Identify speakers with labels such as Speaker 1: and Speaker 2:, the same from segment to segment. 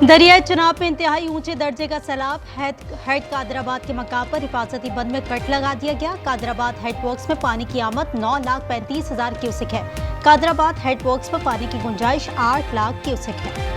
Speaker 1: दरियाई चुनाव में इंतहाई ऊंचे दर्जे का सैलाब। हेड कादराबाद के मकाम पर हिफाजती बंद में कट लगा दिया गया। कादराबाद हेडवर्क्स में पानी की आमद 9,35,000 क्यूसेक है। कादराबाद हेडवर्क्स पर पानी की गुंजाइश 8 लाख क्यूसेक है।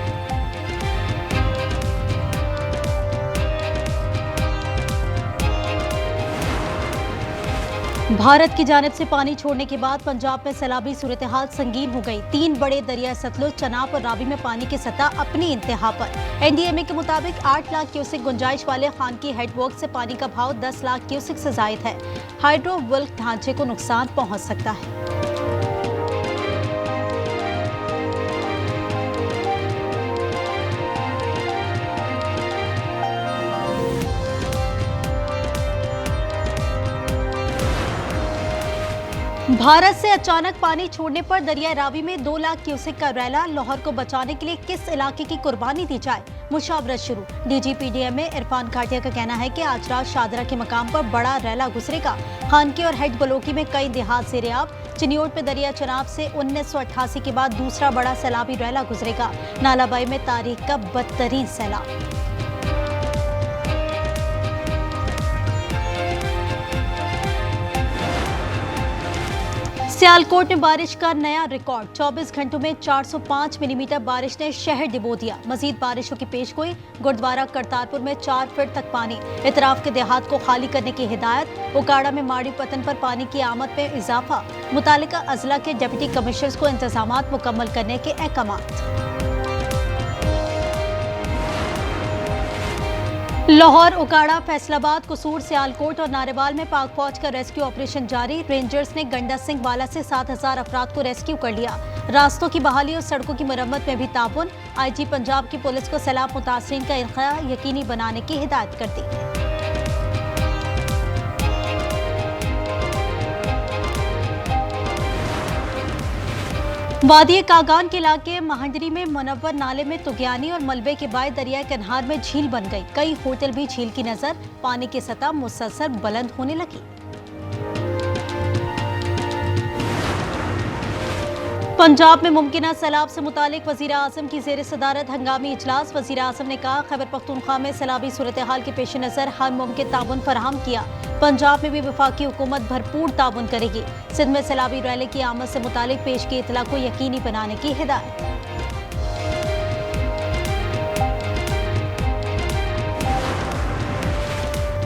Speaker 1: भारत की जानिब से पानी छोड़ने के बाद पंजाब में सैलाबी सूरत हाल संगीन हो गई। 3 बड़े दरिया सतलुज, चनाब और रावी में पानी की सतह अपनी इंतहा पर। एनडीएमए के मुताबिक 8 लाख क्यूसेक गुंजाइश वाले खानकी हेडवर्क से पानी का भाव 10 लाख क्यूसेक से जायद है। हाइड्रो वुल्क ढांचे को नुकसान पहुंच सकता है। भारत से अचानक पानी छोड़ने पर दरिया रावी में 2 लाख क्यूसेक का रैला। लाहौर को बचाने के लिए किस इलाके की कुर्बानी दी जाए, मुशावरत शुरू। डीजीपीडीएमए इरफान खाटिया का कहना है कि आज रात शादरा के मकाम पर बड़ा रैला गुजरेगा। खानकी और हेड बलोकी में कई देहात ज़ेर-ए-आब। चिन्योट में दरिया चनाब से 1988 के बाद दूसरा बड़ा सैलाबी रैला गुजरेगा। नालाबाई में तारीख का बदतरीन सैलाब। सियालकोट में बारिश का नया रिकॉर्ड। 24 घंटों में 405 मिलीमीटर बारिश ने शहर डिबो दिया। मजीद बारिशों की पेशगोई। गुरुद्वारा करतारपुर में 4 फीट तक पानी। इतराफ के देहात को खाली करने की हिदायत। उकाड़ा में माड़ी पतन पर पानी की आमद में इजाफा। मुतालिका अजला के डिप्टी कमिश्नर्स को इंतजामात मुकम्मल करने के अहकामात। लाहौर, उकाड़ा, फैसलाबाद, कसूर, सियालकोट और नारेवाल में पाक फौज का रेस्क्यू ऑपरेशन जारी। रेंजर्स ने गंडा सिंह वाला से 7,000 अफराद को रेस्क्यू कर लिया। रास्तों की बहाली और सड़कों की मरम्मत में भी ताउन। आईजी पंजाब की पुलिस को सैलाब मुतासरीन का इनखा यकीनी बनाने की हिदायत कर दी। वादी कागान के इलाके महंडरी में मुनव्वर नाले में तुगयानी और मलबे के बाद दरियाई कन्हार में झील बन गई। कई होटल भी झील की नजर। पानी की सतह मुसलसल बुलंद होने लगी। पंजाब में मुमकिन सैलाब से मुतालिक वजीर आजम की जेर सदारत हंगामी इजलास। वजीर आजम ने कहा, खैबर पख्तूनख्वा में सैलाबी सूरत हाल के पेश नजर हर मुमकिन ताउन फराहम किया। पंजाब में भी वफाकी हुकूमत भरपूर ताउन करेगी। सिंध में सैलाबी रैली की आमद से मुतालिक पेश की इतला को यकीनी बनाने की हिदायत।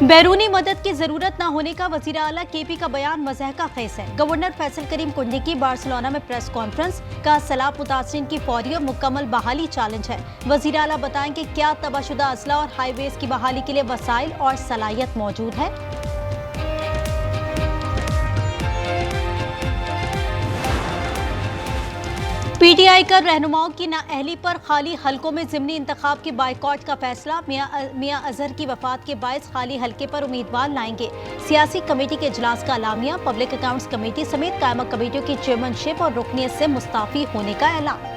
Speaker 1: बैरूनी मदद की जरूरत न होने का वजीर आला केपी का बयान मज़हका खेस है। गवर्नर फैसल करीम कुंडी की बार्सिलोना में प्रेस कॉन्फ्रेंस का सैलाब मुतासरीन की फौरी और मुकम्मल बहाली चैलेंज है। वजीर आला बताएं कि क्या तबाहशुदा अजला और हाईवेज की बहाली के लिए वसाइल और सलाहियत मौजूद है। पीटीआई का रहनुमाओं की नाअहली पर खाली हलकों में ज़िमनी इंतखाब के बाइकॉट का फैसला। मियां अजहर की वफात के बायस खाली हलके पर उम्मीदवार लाएंगे। सियासी कमेटी के इजलास का अलामिया। पब्लिक अकाउंट्स कमेटी समेत कायमा कमेटियों की चेयरमैनशिप और रुकनियत से मुस्ताफी होने का ऐलान।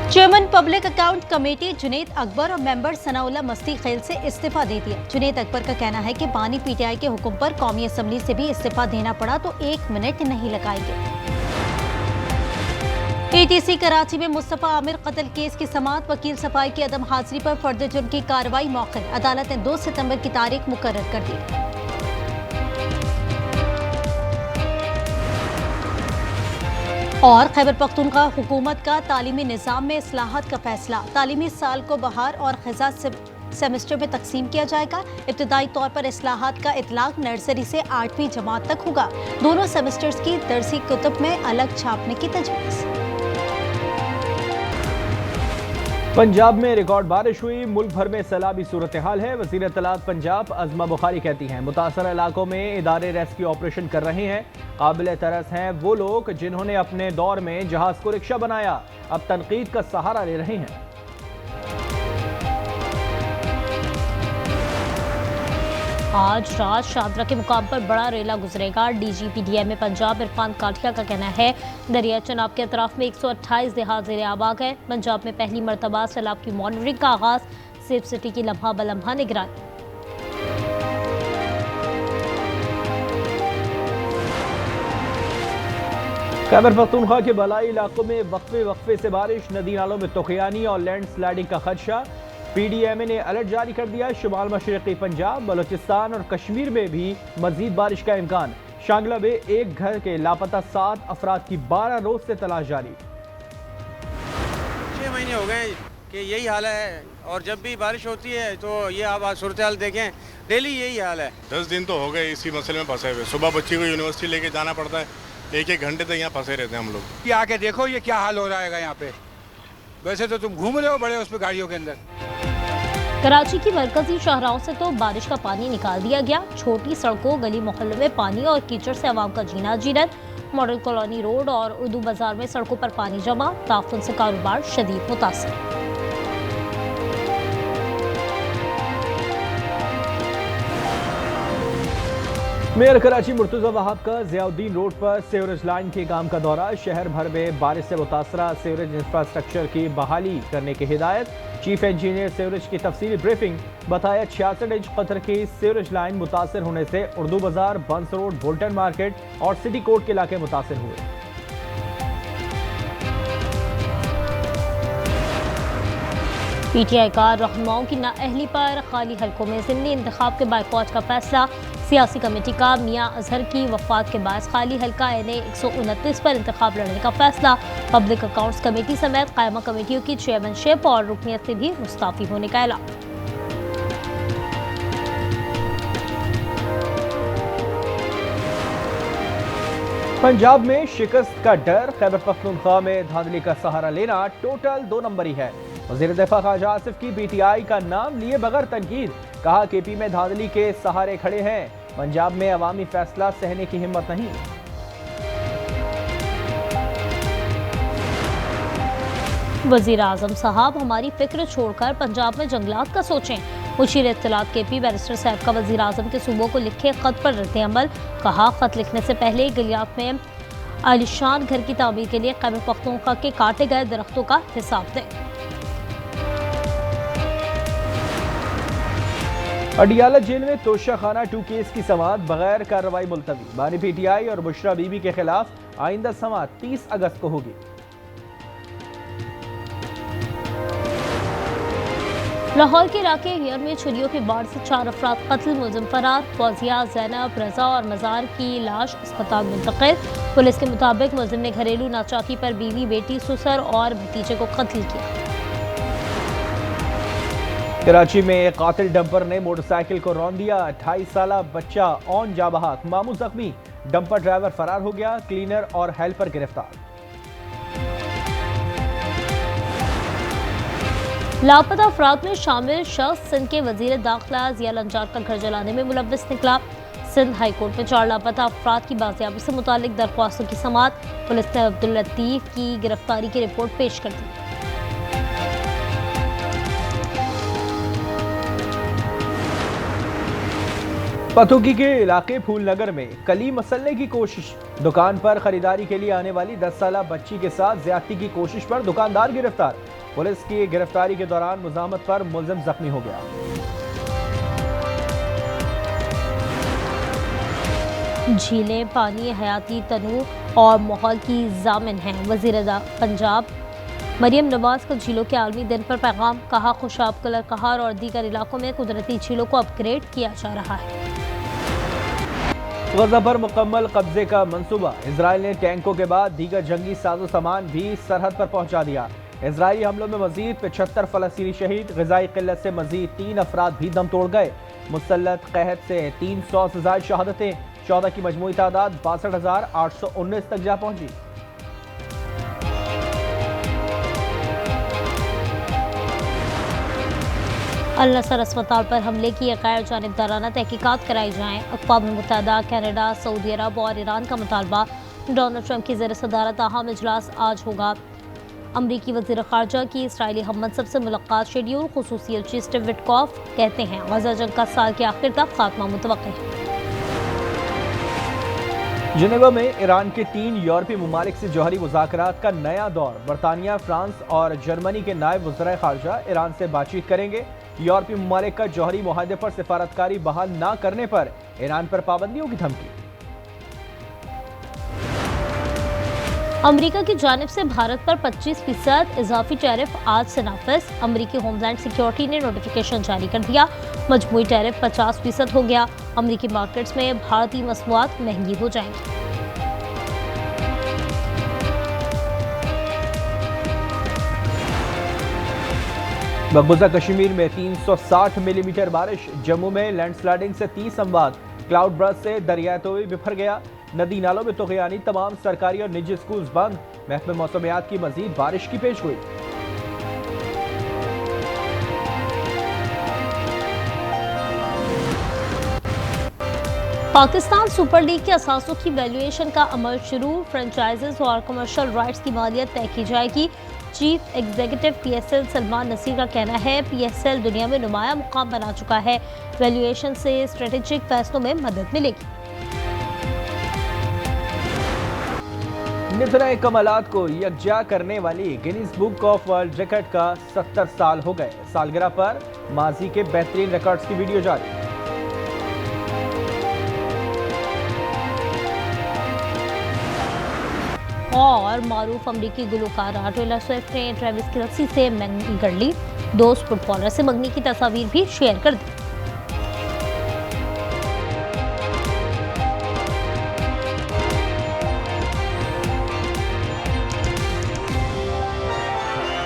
Speaker 1: Chairman public account committee Junaid Akbar और मेंबर सनाउल्लाह मस्ती खेल से इस्तीफा दे दिया। जुनेद अकबर का कहना है कि बानी पीटीआई के हुक्म पर कौमी असम्बली से भी इस्तीफा देना पड़ा तो 1 मिनट नहीं लगाएंगे। एटीसी कराची में मुस्तफा आमिर कत्ल केस की समाअत। वकील सफाई की अदम हाजिरी पर फर्द जुर्म की कार्रवाई मौखर। अदालत ने 2 सितंबर की तारीख मुकर्रर कर दी। और खैबर पख्तूनख्वा हुकूमत का तालीमी निज़ाम में इस्लाहत का फैसला। तालीमी साल को बहार और ख़ज़ा सेमेस्टर में तकसीम किया जाएगा। इब्तदाई तौर पर इस्लाहत का इतलाक नर्सरी से 8वीं जमात तक होगा। दोनों सेमेस्टर्स की दरसी कुतुब में अलग छापने की तजवीज़।
Speaker 2: पंजाब में रिकॉर्ड बारिश हुई। मुल्क भर में सैलाबी सूरत हाल है। वज़ीर इत्तलात पंजाब अज़मा बुखारी कहती हैं, मुतासर इलाकों में इदारे रेस्क्यू ऑपरेशन कर रहे हैं। काबिल तरस हैं वो लोग जिन्होंने अपने दौर में जहाज को रिक्शा बनाया, अब तनकीद का सहारा ले रहे हैं।
Speaker 3: आज रात शादरा के मुकाम पर बड़ा रेला गुजरेगा। डीजीपीडीएमए पंजाब इरफान काठिया का कहना है, दरिया चनाब के अतराफ में 128 देहात ज़ेर-ए-आब आ गए। पंजाब में पहली मरतबा सैलाब की मॉनिटरिंग का आगाज। सेफ सिटी की लम्हा बलम्हा निगरानी।
Speaker 2: खैबर पख्तूनख्वा के बलाई इलाकों में वक्फे से बारिश, नदी नालों में तूफानी और लैंड स्लाइडिंग का खदशा। PDMA ने अलर्ट जारी कर दिया। शुमाल मशरक़ी पंजाब, बलोचिस्तान और कश्मीर में भी मजीद बारिश का इम्कान। शांगला में एक घर के लापता 7 अफराद की 12 रोज से तलाश जारी।
Speaker 4: 6 महीने हो गए कि यही हाल है, और जब भी बारिश होती है तो ये आप आज सूरत हाल देखें, डेली यही हाल है।
Speaker 5: 10 दिन तो हो गए इसी मसले में फंसे हुए। सुबह बच्ची को यूनिवर्सिटी लेके जाना पड़ता है, एक घंटे तक यहाँ फंसे रहते हैं हम लोग।
Speaker 6: ये आके देखो ये क्या हाल हो रहा है यहाँ पे। वैसे तो तुम घूम रहे हो बड़े उस पे गाड़ियों के अंदर।
Speaker 3: कराची की मरकजी शाहराहों से तो बारिश का पानी निकाल दिया गया। छोटी सड़कों, गली मोहल्लों में पानी और कीचड़ से आवाम का जीना जीरन। मॉडल कॉलोनी रोड और उर्दू बाजार में सड़कों पर पानी जमा, ताफुन से कारोबार शदीद मुतासर।
Speaker 2: मेयर कराची मुर्तजा वहाब का ज़ियाउद्दीन रोड पर सीवरेज लाइन के काम का दौरा। शहर भर में बारिश से मुतासरा सीवरेज इंफ्रास्ट्रक्चर की बहाली करने की हिदायत। चीफ इंजीनियर सीवरेज की तफसीली ब्रीफिंग। बताया 66 इंच कतर की सीवरेज लाइन मुतासर होने से उर्दू बाजार, बंस रोड, बोल्टन मार्केट और सिटी कोर्ट के इलाके मुतासर हुए।
Speaker 3: PTI का रहनुमाओं की नाअहली पर खाली हलकों में ज़िमनी इंतखाब के बाइकॉट का फैसला। सियासी कमेटी का मियां अजहर की वफात के बाद खाली हलका NA 129 पर इंतखाब लड़ने का फैसला। पब्लिक अकाउंट्स कमेटी समेत कायमा कमेटियों की चेयरमैनशिप और रुकनियत से भी मुस्ताफी होने का ऐलान।
Speaker 2: पंजाब में शिकस्त का डर, खैबर पख्तूनख्वा में धांधली का सहारा लेना टोटल 2 नंबरी है। वज़ीर दिफा ख्वाजा आसिफ की PTI का नाम लिए बगैर तनकीद। कहा KP में धांधली के सहारे खड़े हैं, पंजाब में अवामी फैसला सहने की हिम्मत नहीं।
Speaker 3: वज़ीर आज़म साहब हमारी फिक्र छोड़कर पंजाब में जंगलात का सोचें। मुशीर इत्तलात KP बैरिस्टर साहब का वज़ीर आज़म के सूबों को लिखे खत पर रद्द अमल। कहा खत लिखने से पहले गलियात में आलिशान घर की तामीर के लिए खैबर पख्तूनख्वा के काटे गए दरख्तों का हिसाब दें।
Speaker 2: अडियाला जेल में तोशाखाना 2 केस की समाअत बगैर कार्रवाई मुलतवी। बानी PTI और बुशरा बीबी के खिलाफ आइंदा समाअत 30 अगस्त को होगी।
Speaker 3: लाहौर के इलाके हियर में छुरियों की बाढ़ से 4 अफराद कत्ल, मुलजिम फरार। फौजिया, ज़ैनब, रजा और मज़ार की लाश अस्पताल मुंतकिल। पुलिस के मुताबिक मुलजिम ने घरेलू नाचाकी पर बीवी, बेटी, ससुर और भतीजे को कत्ल किया।
Speaker 2: कराची में एक कातिल डंपर ने मोटरसाइकिल को रौंद दिया। 28 साला बच्चा ऑन जा बहाक, मामू जख्मी। डंपर ड्राइवर फरार हो गया। क्लीनर और हेल्पर गिरफ्तार।
Speaker 3: लापता अफराद में शामिल शख्स सिंध के वजीर दाखिला ज़िया लंजार का घर जलाने में मुलव्वस निकला। सिंध हाई कोर्ट में 4 लापता अफराद की बाजियाबी से मुतालिक दरख्वास्तों की समाअत। पुलिस ने अब्दुल लतीफ की गिरफ्तारी की रिपोर्ट पेश कर दी।
Speaker 2: पथुकी के इलाके फूलनगर में कली मसलने की कोशिश। दुकान पर खरीदारी के लिए आने वाली 10 साला बच्ची के साथ ज्यादती की कोशिश पर दुकानदार गिरफ्तार। पुलिस की गिरफ्तारी के दौरान मुजाहमत पर मुलजिम जख्मी हो गया।
Speaker 3: झीलें पानी, हयाती तनू और माहौल की जामिन हैं। वज़ीर पंजाब मरियम नवाज का झीलों के आलमी दिन पर पैगाम। कहा खुशाब कलर कहार और दीगर इलाकों में कुदरती झीलों को अपग्रेड किया जा रहा है।
Speaker 2: गजा पर मुकम्मल कब्जे का मंसूबा। इजराइल ने टैंकों के बाद दीगर जंगी साजो सामान भी सरहद पर पहुंचा दिया। इजरायली हमलों में मजीद 75 फलस्तीनी शहीद। ग़िज़ाई किल्लत से मजीद 3 अफराद भी दम तोड़ गए। मुसल्लत कहत से 300 से ज़ायद शहादतें। 14 की मजमूई तादाद 62,819 तक जा पहुंची।
Speaker 3: अल नसर अस्पताल पर हमले की गैर जानिबदाराना तहकीकात कराई जाएँ। अक़वाम मुत्तहिदा, कनाडा, सऊदी अरब और ईरान का मुतालबा। डोनाल्ड ट्रंप की ज़ेर सदारत अहम इजलास आज होगा। अमरीकी वज़ीर ख़ारजा की इसराइली हममंसब से मुलाकात शेड्यूल। ख़ुसूसी एजेंसी स्टीव विटकॉफ कहते हैं गजा जंग का साल के आखिर तक खात्मा मुतवक्किल है।
Speaker 2: जिनेवा में ईरान के 3 यूरोपीय ममालिक से जौहरी मुज़ाकरात का नया दौर। बरतानिया, फ्रांस और जर्मनी के नायब वज़ीर ख़ारजा ईरान से बातचीत करेंगे। यूरोपीय ममालिक का जौहरी मुआहदे पर सिफारतकारी बहाल न करने पर ईरान पर पाबंदियों की धमकी।
Speaker 3: अमेरिका की जानिब से भारत पर 25% इजाफी टैरिफ आज से नाफिज। अमेरिकी होमलैंड सिक्योरिटी ने नोटिफिकेशन जारी कर दिया। मजमूई टैरिफ 50% हो गया। अमेरिकी मार्केट्स में भारतीय मसनूआत महंगी हो जाएंगी।
Speaker 2: मकबूजा कश्मीर में 360 मिलीमीटर बारिश। जम्मू में लैंडस्लाइडिंग से 30 अमवात। क्लाउड बर्स्ट से दरिया तोई बिफर गया। नदी नालों में तुग़यानी। तमाम सरकारी और निजी स्कूल बंद। महकमे मौसमियात की मजीद बारिश की पेशगोई।
Speaker 3: पाकिस्तान सुपर लीग के असासों की वैल्यूएशन का अमल शुरू। फ्रेंचाइजेज और कमर्शियल राइट्स की मालियत तय की जाएगी। Chief executive PSL Salman Naseer का कहना है PSL दुनिया में नुमाया मुकाम बना चुका है। वैल्यूएशन से स्ट्रेटेजिक फैसलों में मदद मिलेगी।
Speaker 2: नितने कमालात को यकजा करने वाली Guinness book of world record का 70 साल हो गए। सालगिरह पर माजी के बेहतरीन रिकॉर्ड्स की वीडियो जारी।
Speaker 3: और मारूफ अमरीकी गुलकार टेलर स्विफ्ट ने ट्रेविस केल्सी से मंगनी कर ली। दोस्त फुटबॉलर से मंगनी की तस्वीर भी शेयर कर दी।